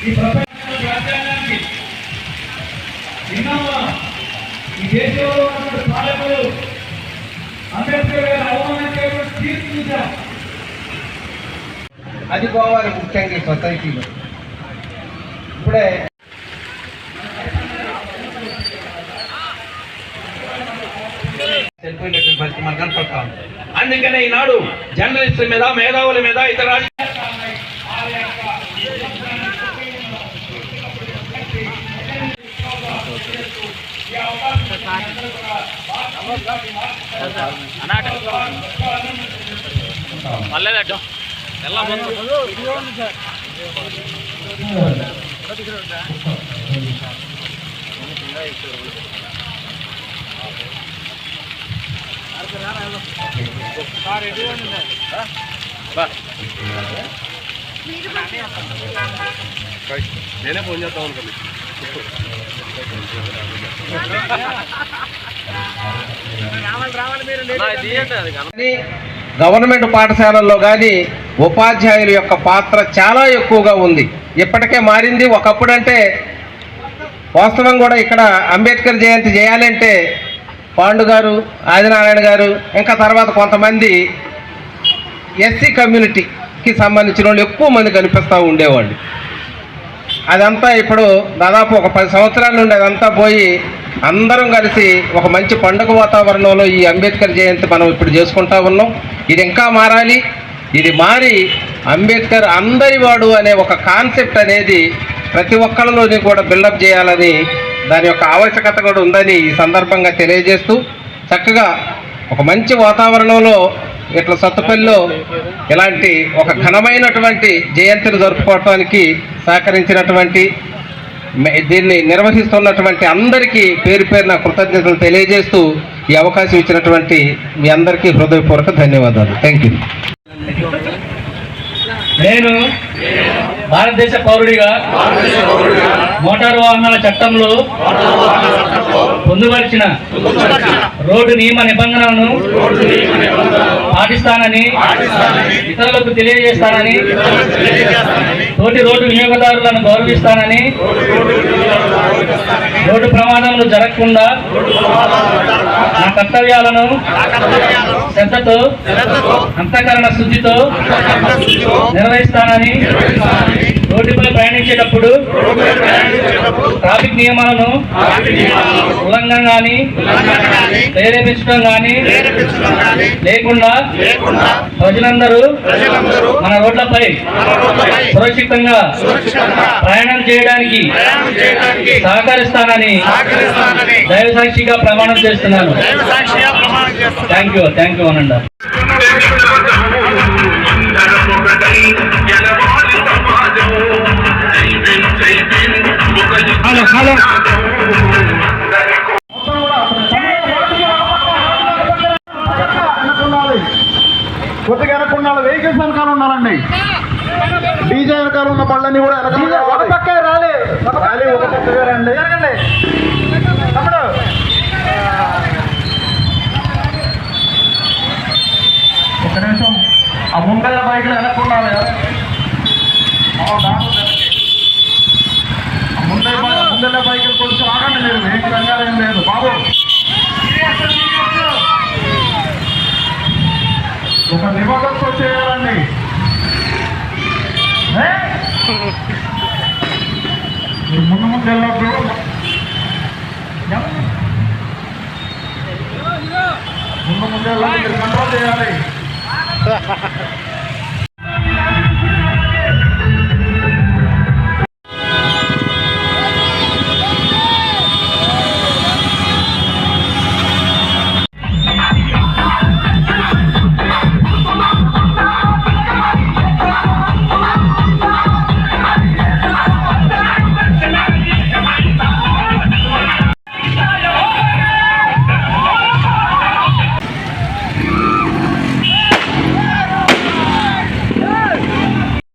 ఈ ప్రపంచ రాజ్యాంగానికి విన్నావా? ఈ దేశంలో ఉన్నటువంటి పాలకులు అంబేద్కర్ గారు అవమానించేటువంటి తీర్పు చూశాం. అది పోవాలి ముఖ్యంగా ఈ సొసైటీలో. ఇప్పుడే చనిపోయినటువంటి పరిస్థితి మనకు కనపడతా ఉంది. అందుకనే ఈనాడు జర్నలిస్టుల మీద, మేధావుల మీద, ఇతర నేనే ఫోన్ చేద్దాం అనుకోండి. గవర్నమెంట్ పాఠశాలల్లో కానీ ఉపాధ్యాయుల యొక్క పాత్ర చాలా ఎక్కువగా ఉంది. ఇప్పటికే మారింది. ఒకప్పుడంటే వాస్తవం కూడా ఇక్కడ అంబేద్కర్ జయంతి చేయాలంటే పాండు గారు, ఆదినారాయణ గారు, ఇంకా తర్వాత కొంతమంది ఎస్సీ కమ్యూనిటీకి సంబంధించిన వాళ్ళు ఎక్కువ మంది కనిపిస్తూ ఉండేవాళ్ళు. అదంతా ఇప్పుడు దాదాపు ఒక 10 సంవత్సరాల నుండి అదంతా పోయి అందరం కలిసి ఒక మంచి పండుగ వాతావరణంలో ఈ అంబేద్కర్ జయంతి మనం ఇప్పుడు చేసుకుంటా ఉన్నాం. ఇది ఇంకా మారాలి. ఇది మారి అంబేద్కర్ అందరివాడు అనే ఒక కాన్సెప్ట్ అనేది ప్రతి ఒక్కళ్ళలోని కూడా బిల్డప్ చేయాలని, దాని యొక్క ఆవశ్యకత కూడా ఉందని ఈ సందర్భంగా తెలియజేస్తూ, చక్కగా ఒక మంచి వాతావరణంలో ఇట్లా సత్తుపల్లిలో ఇలాంటి ఒక ఘనమైనటువంటి జయంతిని జరుపుకోవటానికి సహకరించినటువంటి, దీన్ని నిర్వహిస్తున్నటువంటి అందరికీ పేరు పేరున కృతజ్ఞతలు తెలియజేస్తూ ఈ అవకాశం ఇచ్చినటువంటి మీ అందరికీ హృదయపూర్వక ధన్యవాదాలు. Thank you. నేను భారతదేశ పౌరుడిగా మోటారు వాహనాల చట్టంలో పొందుపరిచిన రోడ్డు నియమ నిబంధనలను పాటిస్తానని, ఇతరులకు తెలియజేస్తానని, తోటి రోడ్డు వినియోగదారులను గౌరవిస్తానని, రోడ్డు ప్రమాదములు జరగకుండా నా కర్తవ్యాలను శ్రద్ధతో, అంతఃకరణ శుద్ధితో నిర్వహిస్తానని, రోడ్డుపై ప్రయాణించేటప్పుడు ట్రాఫిక్ నియమాలను ఉల్లంఘన కానీ ప్రేరేపించడం కానీ లేకుండా ప్రజలందరూ మన రోడ్లపై సురక్షితంగా ప్రయాణం చేయడానికి సహకరిస్తానని దైవ సాక్షిగా ప్రమాణం చేస్తున్నాను. థ్యాంక్ యూ అనండి. హలో కొద్దిగా వెనకున్న వెహికల్స్ వెనకాల ఉన్నారండి. డీజే వెనకాల ఉన్న పళ్ళని కూడా ఒక పక్కే రాలే, ఒక పక్కగా రండి. తమ్ముడు ఒక నిమిషం, ఆ ముందర బైక్లు వెనక్కున్నాలి. ముందర బైకులు కొంచెం ఆగండి. మీరు వెహికల్ వెనకాల ఏం లేదు బాబు. ఒక నిబంధనతో చేయాలండి. మీరు ముందు వెళ్ళొద్దు. ముందు వెళ్ళాలి, మీరు కంట్రోల్ చేయాలి.